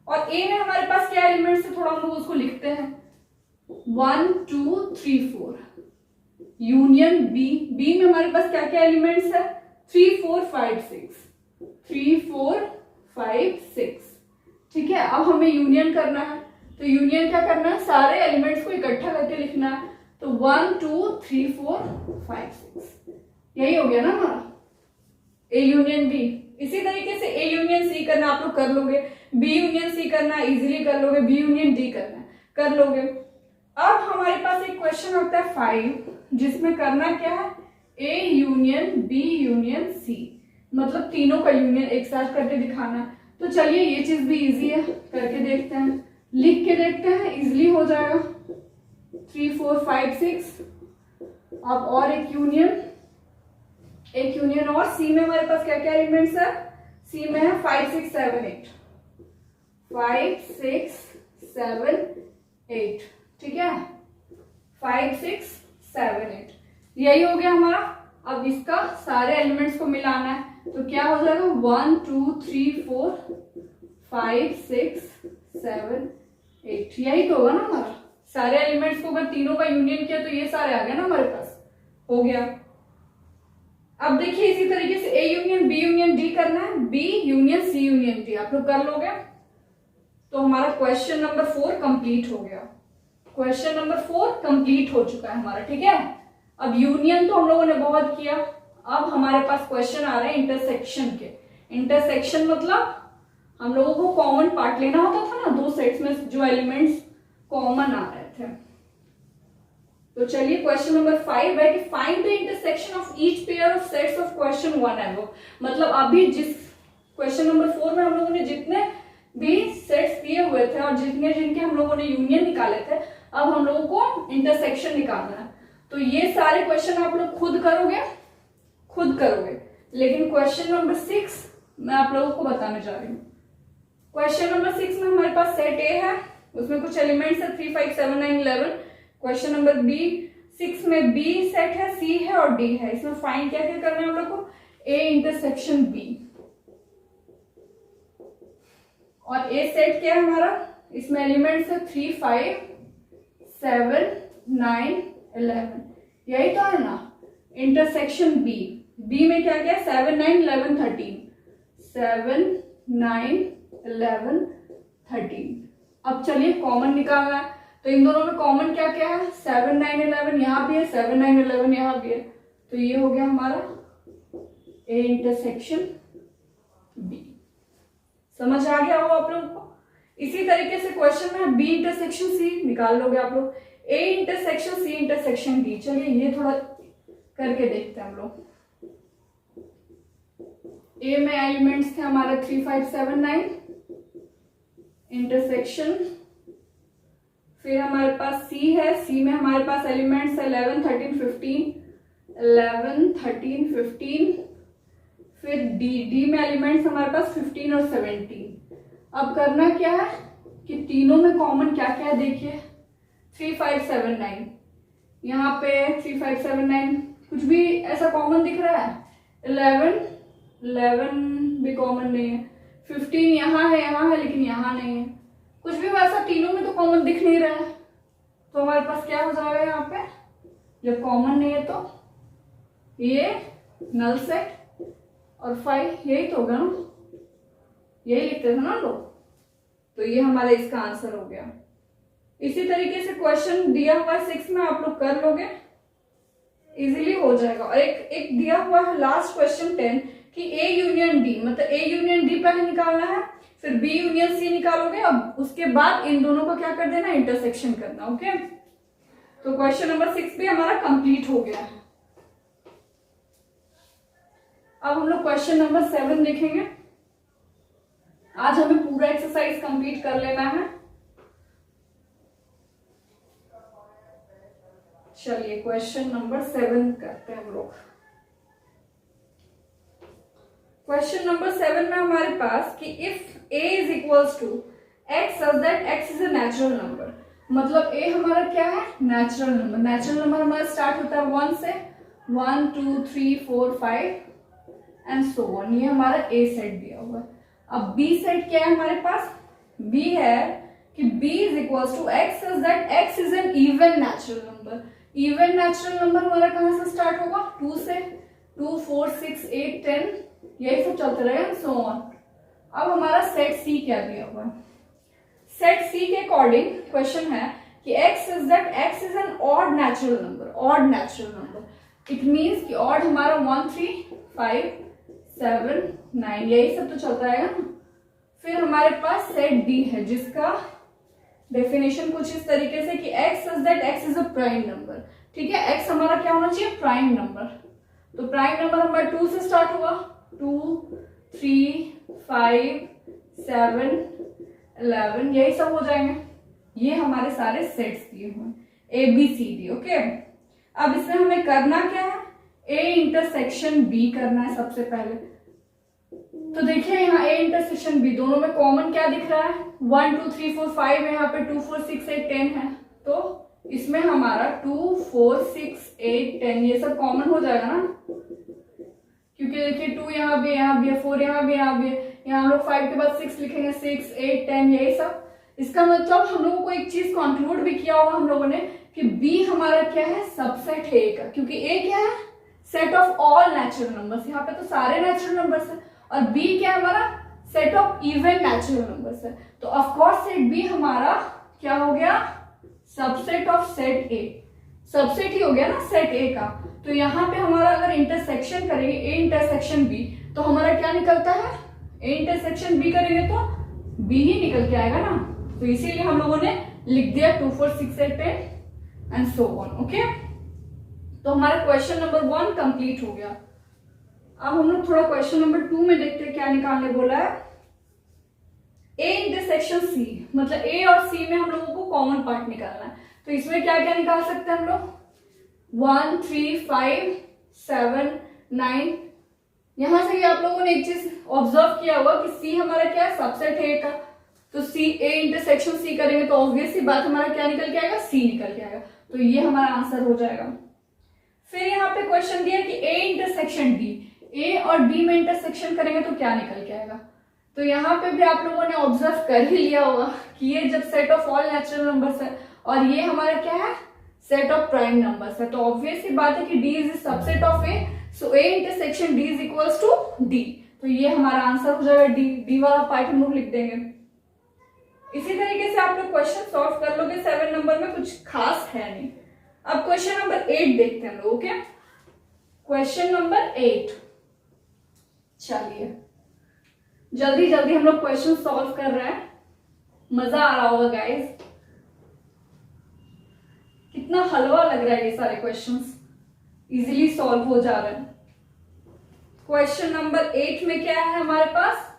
और a में हमारे पास क्या एलिमेंट्स है, थोड़ा हम लोग उसको लिखते हैं, 1 2 3 4, यूनियन b, b में हमारे पास क्या क्या एलिमेंट्स है, 3 4 5 6, 3 4 5 6। ठीक है, अब हमें यूनियन करना है, तो यूनियन क्या करना है, सारे एलिमेंट्स को इकट्ठा करके लिखना है। तो 1 2 3 4 5 6, यही हो गया ना हमारा ए यूनियन बी। इसी तरीके से ए यूनियन सी करना आप लोग कर लोगे, बी यूनियन सी करना इजीली कर लोगे, बी यूनियन डी करना कर लोगे। अब हमारे पास एक क्वेश्चन होता है 5, जिसमें करना क्या है, A union B union C, मतलब तीनों का यूनियन एक साथ करके दिखाना है। तो चलिए ये चीज भी इजी है, करके देखते हैं, लिख के देखते हैं, इजीली हो जाएगा। 3 4 5 6। अब और एक यूनियन और सी में हमारे पास क्या क्या एलिमेंट्स है, सी में है 5 6 7 8, 5 6 7 8। ठीक है, 5 6 7 8, यही हो गया हमारा। अब इसका सारे एलिमेंट्स को मिलाना है, तो क्या हो जाएगा 1 2 3 4 5 6 7 8, यही तो होगा ना हमारा। सारे एलिमेंट्स को अगर तीनों का यूनियन किया तो ये सारे आ गए ना हमारे पास, हो गया। अब देखिए इसी तरीके से A union B union D करना है, B union C union D आप लोग कर लोगे। तो हमारा क्वेश्चन नंबर 4 कंप्लीट हो गया, क्वेश्चन नंबर 4 कंप्लीट हो चुका है हमारा। ठीक है, अब यूनियन तो हम लोगों ने बहुत किया, अब हमारे पास क्वेश्चन आ रहे हैं इंटरसेक्शन के। इंटरसेक्शन मतलब हम लोगों को कॉमन पार्ट लेना होता था ना, दो सेट्स में जो एलिमेंट्स कॉमन आ रहे थे। तो चलिए क्वेश्चन नंबर 5 है कि find the intersection of each pair of sets of question 1 above. मतलब अभी जिस क्वेश्चन नंबर 4 में हम लोगों ने जितने भी सेट्स दिए हुए थे और जितने जिनके हम लोगों ने यूनियन निकाले थे, अब हम लोगों को इंटरसेक्शन निकालना है। तो ये सारे क्वेश्चन आप लोग खुद करोगे, लेकिन क्वेश्चन नंबर 6 मैं आप लोगों को बताने जा रही हूँ। क्वेश्चन नंबर 6 में हमारे पास सेट ए है, उसमें कुछ एलिमेंट्स है 3 5 7 9 11। क्वेश्चन नंबर बी 6 में बी सेट है, सी है और डी है। इसमें फाइंड क्या क्या करना है हम लोग को, ए इंटरसेक्शन बी। और ए सेट क्या है हमारा, इसमें एलिमेंट्स है 3 5 7 9 11, यही तो है ना। इंटरसेक्शन बी, बी में क्या क्या है 7 9 11 13, 7 9 11 13। अब चलिए कॉमन निकालना है, तो इन दोनों में कॉमन क्या क्या है, 7 9 11 यहाँ भी है, 7 9 11 यहाँ भी है। तो ये हो गया हमारा ए इंटरसेक्शन बी। समझ आ गया हो आप लोगों को। इसी तरीके से क्वेश्चन में बी इंटरसेक्शन सी निकाल लोगे आप लोग, A intersection C intersection D. चलिए ये थोड़ा करके देखते हैं हम लोग। ए में एलिमेंट्स थे हमारे 3 5 7 9, इंटरसेक्शन, फिर हमारे पास सी है, सी में हमारे पास एलिमेंट्स है 11 13 15, 11 13 15, फिर डी में एलिमेंट्स हमारे पास 15 और 17। अब करना क्या है कि तीनों में कॉमन क्या क्या है, देखिए 3 5 7 9, यहाँ पे 3 5 7 9 कुछ भी ऐसा कॉमन दिख रहा है, 11 भी कॉमन नहीं है, 15 यहाँ है लेकिन यहाँ नहीं है, कुछ भी वैसा तीनों में तो कॉमन दिख नहीं रहा है। तो हमारे पास क्या हो जाएगा यहाँ पे, जब कॉमन नहीं है तो ये नल सेट और 5, यही तो होगा ना, यही लिखते थे ना लोग। तो ये हमारा इसका आंसर हो गया। इसी तरीके से क्वेश्चन दिया हुआ है 6 में आप लोग कर लोगे, इजीली हो जाएगा। और एक दिया हुआ है लास्ट क्वेश्चन 10 कि ए यूनियन डी, मतलब ए यूनियन डी पहले निकालना है, फिर बी यूनियन सी निकालोगे, अब उसके बाद इन दोनों को क्या कर देना, इंटरसेक्शन करना। ओके, तो क्वेश्चन नंबर 6 भी हमारा कंप्लीट हो गया है। अब हम लोग क्वेश्चन नंबर 7 देखेंगे। आज हमें पूरा एक्सरसाइज कंप्लीट कर लेना है। चलिए क्वेश्चन नंबर 7 करते हैं हम लोग। क्वेश्चन नंबर 7 में हमारे पास कि if a is equals to x such that x is a natural number, मतलब a हमारा क्या है, नेचुरल नंबर। नेचुरल नंबर हमारा स्टार्ट होता है 1 से, 1 2 3 4 5 एंड सो ऑन। ये हमारा a सेट दिया हुआ है। अब b सेट क्या है हमारे पास, b है कि b is equals to x such that x is an even natural number. Even natural number हमारा कहां से स्टार्ट होगा, 2 से, 2 4 6 8 10, यही सब चलते रहेगा सो ऑन। अब हमारा सेट सी क्या दिया हुआ है? सेट सी के अकॉर्डिंग क्वेश्चन है कि x is N odd natural number. It means कि ऑड हमारा 1 3 5 7 9 यही सब तो चलता है ना। फिर हमारे पास सेट डी है जिसका डेफिनेशन कुछ इस तरीके से कि x is a prime number. ठीक है, x हमारा क्या होना चाहिए? Prime number. तो प्राइम नंबर हमारा 2 से स्टार्ट हुआ, 2 3 5 7 11 यही सब हो जाएंगे। ये हमारे सारे सेट्स दिए हुए A B C D. Okay, अब इसमें हमें करना क्या है? ए इंटरसेक्शन बी करना है सबसे पहले। तो देखिए यहाँ ए इंटरसेक्शन बी दोनों में कॉमन क्या दिख रहा है? 1 2 3 4 5 है, यहाँ पे 2 4 6 8 10 है। तो इसमें हमारा 2 4 6 8 10 ये सब कॉमन हो जाएगा ना, क्योंकि देखिए 2 यहाँ भी है, 4 यहाँ भी है, यहाँ हम लोग 5 के बाद 6 लिखेंगे, 6 8 10 यही सब। इसका मतलब हम लोगों को एक चीज कंक्लूड भी किया होगा हम लोगों ने कि बी हमारा क्या है? सबसेट है ए का, क्योंकि ए क्या है? Set of all natural numbers. यहाँ पे तो सारे नेचुरल नंबर्स है। और बी क्या है हमारा? Set of even natural numbers है। तो ऑफ कोर्स सेट बी हमारा क्या हो गया? Subset of set A. Subset ही हो गया ना सेट ए का। तो यहाँ पे हमारा अगर इंटरसेक्शन करेंगे ए इंटरसेक्शन बी तो हमारा क्या निकलता है? ए इंटरसेक्शन बी करेंगे तो बी ही निकल के आएगा ना। तो इसीलिए हम लोगों ने लिख दिया 2 4 6 8 10 एंड सो ऑन। ओके, तो हमारा क्वेश्चन नंबर 1 कंप्लीट हो गया। अब हम लोग थोड़ा क्वेश्चन नंबर 2 में देखते हैं क्या निकालने बोला है। ए इंटरसेक्शन सी, मतलब ए और सी में हम लोगों को कॉमन पार्ट निकालना है। तो इसमें क्या क्या निकाल सकते हैं हम लोग? 1 3 5 7 9। यहां से ही आप लोगों ने एक चीज ऑब्जर्व किया होगा कि सी हमारा क्या है? सबसेट है का। तो सी ए इंटरसेक्शन सी करेंगे तो ऑब्वियस सी बात हमारा क्या निकल के आएगा? सी निकल के आएगा। तो ये हमारा आंसर हो जाएगा। फिर यहाँ पे क्वेश्चन दिया कि ए इंटरसेक्शन डी, ए और डी में इंटरसेक्शन करेंगे तो क्या निकल के आएगा? तो यहाँ पे भी आप लोगों ने ऑब्जर्व कर ही लिया होगा कि ये जब set of all natural numbers है और ये हमारा क्या है? सेट ऑफ प्राइम नंबर्स है। तो ऑब्वियस सी बात है कि D is subset of A, so A intersection D is equals to D. तो ये हमारा आंसर हो जाएगा डी। डी वाला पार्ट हम लोग लिख देंगे। इसी तरीके से आप लोग क्वेश्चन सॉल्व कर लोगे। 7 नंबर में कुछ खास है नहीं। अब क्वेश्चन नंबर 8 देखते हैं लोग। Okay, question number 8। चलिए जल्दी जल्दी हम लोग क्वेश्चन सॉल्व कर रहे हैं। मजा आ रहा होगा गाइस। कितना हलवा लग रहा है ये सारे क्वेश्चंस, इजीली सॉल्व हो जा रहे हैं। क्वेश्चन नंबर 8 में क्या है हमारे पास?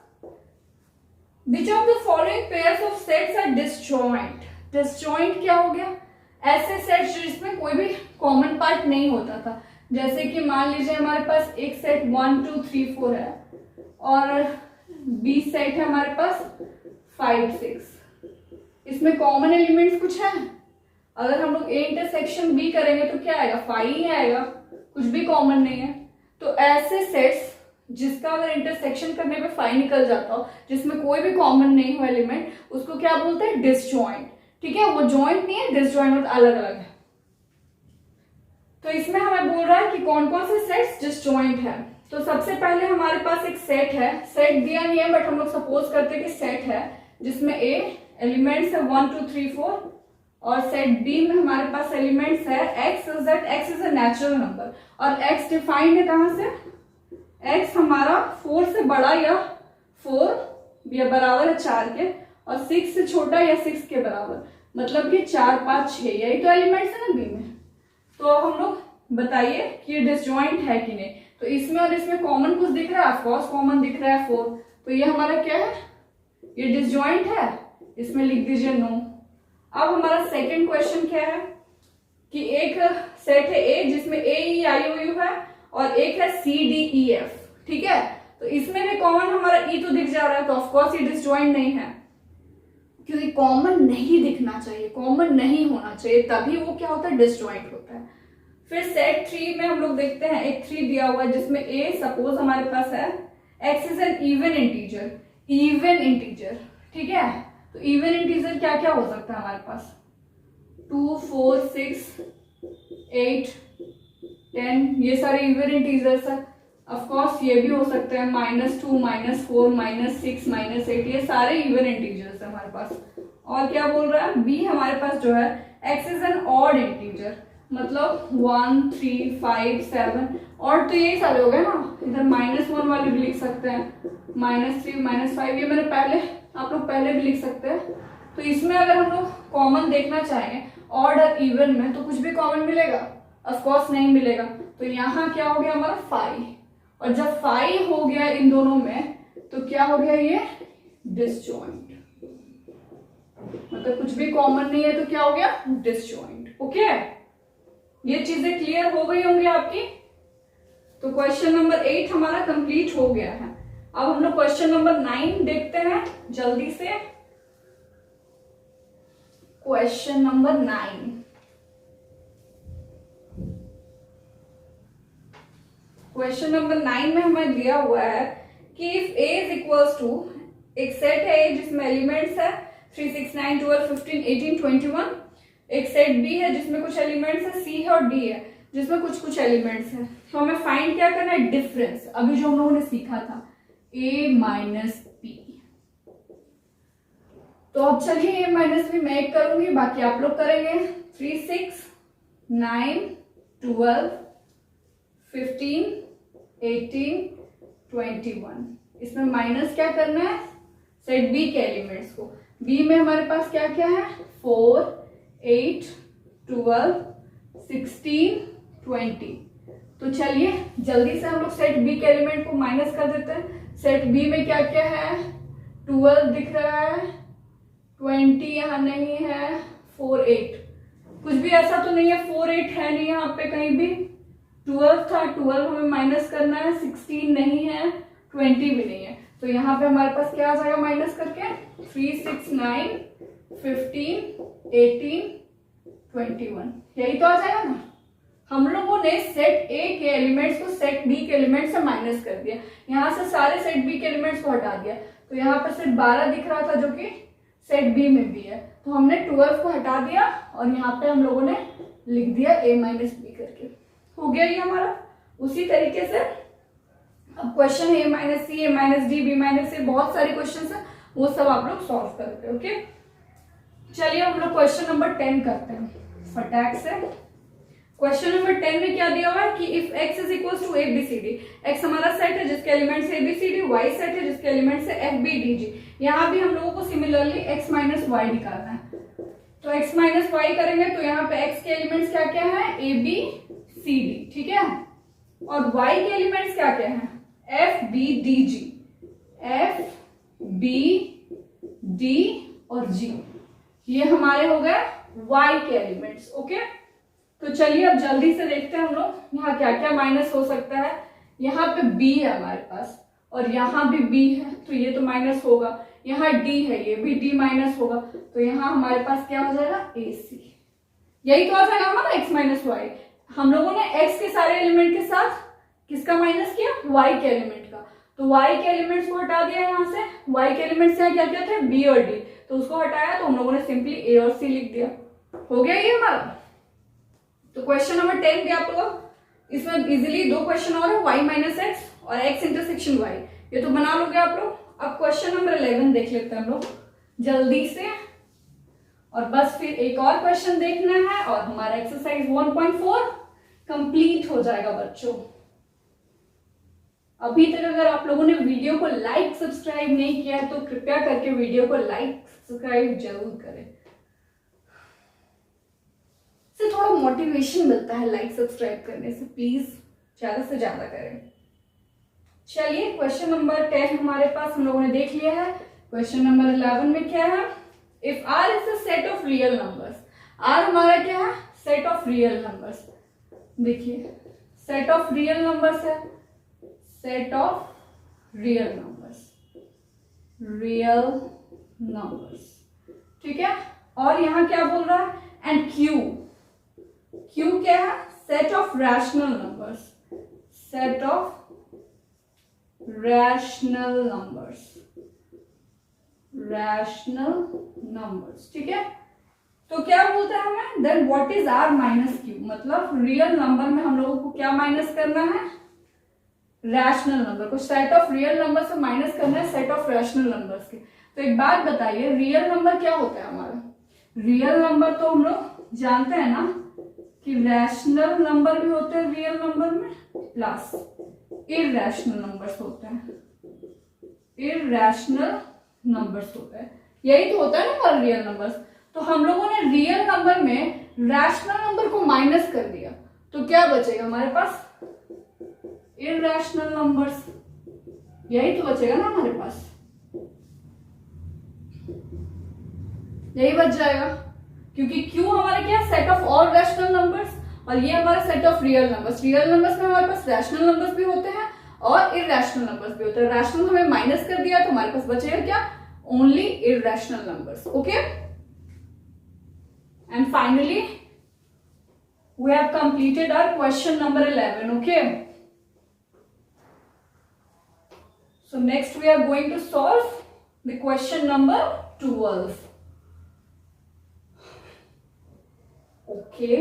Which of the following pairs of sets are disjoint? Disjoint क्या हो गया? ऐसे सेट्स जिसमें कोई भी कॉमन पार्ट नहीं होता था। जैसे कि मान लीजिए हमारे पास एक सेट 1 2 3 4 है और बी सेट है हमारे पास 5 6। इसमें कॉमन एलिमेंट्स कुछ है? अगर हम लोग ए इंटरसेक्शन बी करेंगे तो क्या आएगा? 5 ही आएगा, कुछ भी कॉमन नहीं है। तो ऐसे सेट्स जिसका अगर इंटरसेक्शन करने पे 5 निकल जाता हो, जिसमें कोई भी कॉमन नहीं हो एलिमेंट, उसको क्या बोलते हैं? डिसजॉइंट। ठीक है, वो जॉइंट नहीं है, डिसजॉइंट अलग अलग है। तो इसमें हमें बोल रहा है कि कौन कौन से सेट्स डिसजॉइंट है। तो सबसे पहले हमारे पास एक सेट है, सेट दिया नहीं है बट हम लोग सपोज करते हैं कि सेट है जिसमें ए एलिमेंट्स है 1 2 3 4 और सेट बी में हमारे पास एलिमेंट्स है x is a natural number और x डिफाइंड है कहां से? x हमारा 4 से बड़ा या 4 या बराबर है 4 के और 6 से छोटा या 6 के बराबर, मतलब कि 4 5 6 यही तो एलिमेंट्स है ना बी में। तो हम लोग बताइए कि ये डिसजॉइंट है कि नहीं। तो इसमें और इसमें कॉमन कुछ दिख रहा है? ऑफ कोर्स कॉमन दिख रहा है 4। तो ये हमारा क्या है? ये डिसजॉइंट है। इसमें लिख दीजिए नो। अब हमारा सेकंड क्वेश्चन क्या है कि एक सेट है ए जिसमें ए ई आई ओ यू है और एक है सी डी ई एफ। ठीक है, तो इसमें भी कॉमन हमारा ई तो दिख जा रहा है, तो ऑफकोर्स ये डिसजॉइंट नहीं है क्योंकि कॉमन नहीं दिखना चाहिए, कॉमन नहीं होना चाहिए, तभी वो क्या होता है? डिसजॉइंट होता है। फिर सेट 3 में हम लोग देखते हैं एक 3 दिया हुआ है जिसमें ए सपोज हमारे पास है x is an even integer. Even integer, ठीक है, तो इवन इंटीजर क्या क्या हो सकता है हमारे पास? 2 4 6 8 10 ये सारे इवन इंटीजर्स है। ऑफ कोर्स ये भी हो सकता है -2, -4, -6, -8, ये सारे इवन इंटीजर्स है हमारे पास। और क्या बोल रहा है, बी हमारे पास जो है x is N odd integer, मतलब 1, 3, 5, 7, और तो यही सारे हो गए ना। इधर -1 वाले भी लिख सकते हैं, -3, -5, ये मैंने पहले, आप लोग पहले भी लिख सकते हैं। तो इसमें अगर हम लोग कॉमन देखना चाहेंगे ऑड और इवन में, तो कुछ भी कॉमन मिलेगा? ऑफ कोर्स नहीं मिलेगा। तो यहाँ क्या हो गया हमारा 5, और जब 5 हो गया इन दोनों में, तो क्या हो गया ये डिसजॉइंट, मतलब कुछ भी कॉमन नहीं है तो क्या हो गया डिसजॉइंट। ओके, ये चीजें क्लियर हो गई होंगी आपकी। तो क्वेश्चन नंबर 8 हमारा कंप्लीट हो गया है। अब हम लोग क्वेश्चन नंबर 9 देखते हैं जल्दी से। क्वेश्चन नंबर 9, क्वेश्चन नंबर 9 में हमें दिया हुआ है कि if a is equals to, एक सेट है जिसमें एलिमेंट्स है 3, 6, 9, 12, 15, 18, 21। एक सेट b है जिसमें कुछ एलिमेंट्स है, c है, और d है जिसमें कुछ कुछ एलिमेंट्स है। तो हमें फाइंड क्या करना है, डिफरेंस, अभी जो हम लोगों ने सीखा था a माइनस p। तो अब चलिए a माइनस p मैं करूंगी, बाकी आप लोग करेंगे। 3, 6, 9, 12, 15, 18, 21, इसमें माइनस क्या करना है, सेट बी के एलिमेंट्स को। बी में हमारे पास क्या क्या है, 4, 8, 12, 16, 20। तो चलिए जल्दी से हम लोग सेट बी के एलिमेंट को माइनस कर देते हैं। सेट बी में क्या क्या है, 12 दिख रहा है, 20 यहाँ नहीं है, 4, 8, कुछ भी ऐसा तो नहीं है, 4, 8 है नहीं यहाँ पे कहीं भी। 12 था, 12 हमें माइनस करना है, 16 नहीं है, 20 भी नहीं है। तो यहाँ पे हमारे पास क्या आ जाएगा माइनस करके, 3, 6, 9, 15, 18, 21, यही तो आ जाएगा ना। हम लोगों ने सेट ए के एलिमेंट्स को सेट बी के एलिमेंट से माइनस कर दिया, यहाँ से सारे सेट बी के एलिमेंट्स को हटा दिया। तो यहाँ पर सेट 12 दिख रहा था जो कि सेट बी में भी है, तो हमने 12 को हटा दिया और यहाँ पे हम लोगों ने लिख दिया a माइनस बी करके। हो गया ये हमारा। उसी तरीके से अब क्वेश्चन है a minus C, a minus D, b minus C, बहुत सारे क्वेश्चन है, वो सब आप लोग सॉल्व करते हैं। ओके, चलिए हम लोग क्वेश्चन नंबर 10 करते हैं फटाक से। क्वेश्चन नंबर 10 में क्या दिया हुआ है कि if x is equal to ABCD, x हमारा सेट है जिसके एलिमेंट्स ABCD, y सेट है जिसके एलिमेंट्स है FBDG। यहाँ भी हम लोगों को सिमिलरली x माइनस वाई निकालना है। तो x माइनस वाई करेंगे तो यहाँ पे x के एलिमेंट्स क्या क्या है, ABCD, ठीक है, और y के एलिमेंट्स क्या क्या है, FBDG, FBD और G, ये हमारे हो गए y के एलिमेंट्स। ओके, तो चलिए अब जल्दी से देखते हैं हम लोग यहाँ क्या क्या माइनस हो सकता है। यहाँ पे b है हमारे पास और यहाँ भी b है, तो ये तो माइनस होगा। यहाँ d है, ये भी d माइनस होगा, तो यहाँ हमारे पास क्या हो जाएगा, AC। यही तो आ जाएगा हमारा x माइनस वाई। हम लोगों ने x के सारे एलिमेंट के साथ किसका माइनस किया, y के एलिमेंट का। तो y के एलिमेंट्स को हटा दिया यहाँ से। y के एलिमेंट्स यहाँ क्या क्या थे, b और d, तो उसको हटाया तो हम लोगों ने सिंपली a और c लिख दिया। हो गया ये हमारा। तो क्वेश्चन नंबर 10 भी आप लोग, इसमें इजीली 2 क्वेश्चन और है, y माइनस एक्स और x इंटरसेक्शन y, ये तो बना लोगे आप लोग। अब क्वेश्चन नंबर 11 देख लेते हैं हम लोग जल्दी से, और बस फिर एक और क्वेश्चन देखना है और हमारा एक्सरसाइज 1.4 कंप्लीट हो जाएगा बच्चों। अभी तक अगर आप लोगों ने वीडियो को लाइक सब्सक्राइब नहीं किया है तो कृपया करके वीडियो को लाइक सब्सक्राइब जरूर करें, से थोड़ा मोटिवेशन मिलता है लाइक सब्सक्राइब करने से, प्लीज ज्यादा से ज्यादा करें। चलिए क्वेश्चन नंबर 10 हमारे पास हम लोगों ने देख लिया है। क्वेश्चन नंबर 11 में क्या है, if r is a set of real numbers, r हमारा क्या है, सेट ऑफ रियल नंबर्स। देखिए सेट ऑफ रियल नंबर्स है, set of real numbers, real numbers, ठीक है। और यहाँ क्या बोल रहा है, एंड Q क्या है, set of rational numbers, set of rational numbers, rational numbers, ठीक है। तो क्या बोलता है हमें, then what is r minus Q, मतलब रियल नंबर में हम लोगों को क्या माइनस करना है, रैशनल नंबर को, सेट ऑफ रियल नंबर से माइनस करना है सेट ऑफ रैशनल नंबर्स के। तो एक बात बताइए, रियल नंबर क्या होता है हमारा? रियल नंबर तो हम लोग जानते हैं ना कि रैशनल नंबर भी होते हैं रियल नंबर में, प्लस इरैशनल नंबर्स होते हैं, इरैशनल नंबर्स होते हैं, यही तो होता है ना हमारा रियल नंबर्स। तो हम लोगों ने रियल नंबर में रैशनल नंबर को माइनस कर दिया, तो क्या बचेगा हमारे पास? इरैशनल नंबर्स, यही तो बचेगा ना हमारे पास, यही बच जाएगा, क्योंकि Q हमारे क्या, set of all rational numbers, और ये हमारा set of real numbers. Real numbers में हमारे पास रैशनल नंबर्स भी होते हैं और इरैशनल नंबर्स भी होते हैं। रैशनल हमें माइनस कर दिया तो हमारे पास बचेगा क्या? Only irrational numbers. Okay, and finally we have completed our question number 11. Okay, so next we are going to solve the question number 12. Okay,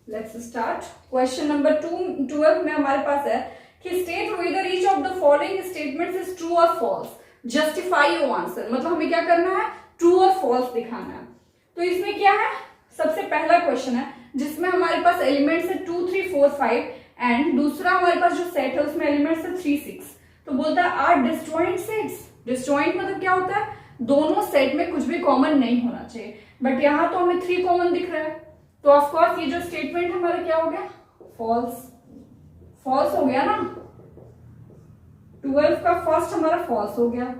let's start. Question number 12 में हमारे पास है कि state whether each of the following statements is true or false. Justify your answer. मतलब हमें क्या करना है? True और false दिखाना है। तो इसमें क्या है? सबसे पहला क्वेश्चन है जिसमें हमारे पास एलिमेंट्स है 2, 3, 4, 5 एंड दूसरा हमारे पास जो सेट है उसमें एलिमेंट्स है 3, 6। तो बोलता है आर डिसजॉइंट सेट्स। डिसजॉइंट मतलब क्या होता है? दोनों सेट में कुछ भी कॉमन नहीं होना चाहिए, बट यहाँ तो हमें 3 कॉमन दिख रहा है, तो ऑफकोर्स ये जो स्टेटमेंट हमारा क्या हो गया? फॉल्स। फॉल्स हो गया ना, 12 का फर्स्ट हमारा फॉल्स हो गया।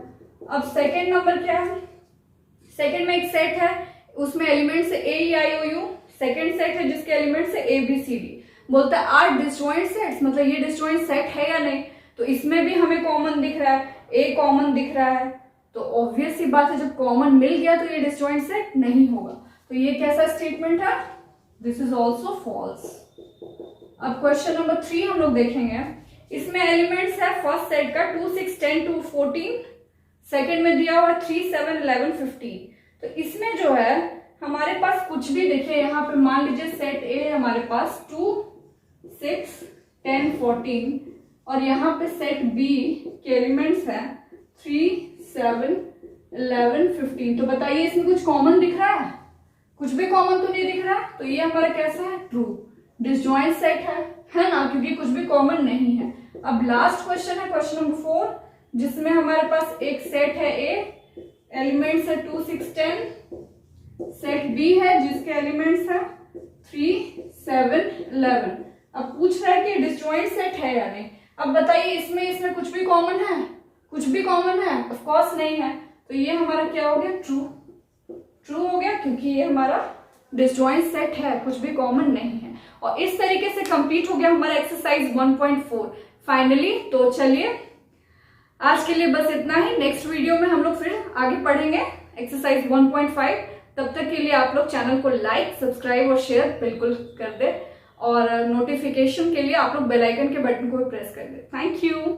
अब सेकेंड नंबर क्या है? सेकेंड में एक सेट है, उसमें एलिमेंट्स है AEIOU। सेकेंड सेट है जिसके एलिमेंट्स है ABCD। बोलता है आर डिसजॉइंट सेट्स, मतलब ये डिसजॉइंट सेट है या नहीं। तो इसमें भी हमें कॉमन दिख रहा है, A कॉमन दिख रहा है, तो ऑब्वियस सी बात है जब कॉमन मिल गया तो ये डिसजॉइंट सेट नहीं होगा। तो ये कैसा स्टेटमेंट है? This is also false. अब क्वेश्चन नंबर 3 हम लोग देखेंगे। इसमें एलिमेंट्स है फर्स्ट सेट का 2, 6, 10 to 14, सेकेंड में दिया हुआ 3, 7, 11, 15। तो इसमें जो है हमारे पास कुछ भी देखिए, यहाँ पे मान लीजिए सेट ए है हमारे पास 2, 6, 10, 14 और यहाँ पे सेट बी के एलिमेंट्स हैं 3, 7, 11, 15। तो बताइए इसमें कुछ कॉमन दिख रहा है? कुछ भी कॉमन तो नहीं दिख रहा है, तो ये हमारा कैसा है? ट्रू। डिसजॉइंट सेट है ना, क्योंकि कुछ भी कॉमन नहीं है। अब लास्ट क्वेश्चन है क्वेश्चन नंबर 4, जिसमें हमारे पास एक सेट है ए, एलिमेंट्स है 2, 6, 10, सेट बी है जिसके एलिमेंट्स है 3, 7, 11। अब पूछ रहा है कि डिसजॉइंट सेट है या नहीं। अब बताइए इसमें कुछ भी कॉमन है? कुछ भी कॉमन है? ऑफ कोर्स नहीं है, तो ये हमारा क्या हो गया? ट्रू। ट्रू हो गया क्योंकि ये हमारा डिसजॉइंट सेट है, कुछ भी कॉमन नहीं है। और इस तरीके से कंप्लीट हो गया हमारा एक्सरसाइज 1.4 फाइनली। तो चलिए आज के लिए बस इतना ही। नेक्स्ट वीडियो में हम लोग फिर आगे पढ़ेंगे एक्सरसाइज 1.5। तब तक के लिए आप लोग चैनल को लाइक, सब्सक्राइब और शेयर बिल्कुल कर दे, और नोटिफिकेशन के लिए आप लोग बेल आइकन के बटन को भी प्रेस कर दे। Thank you.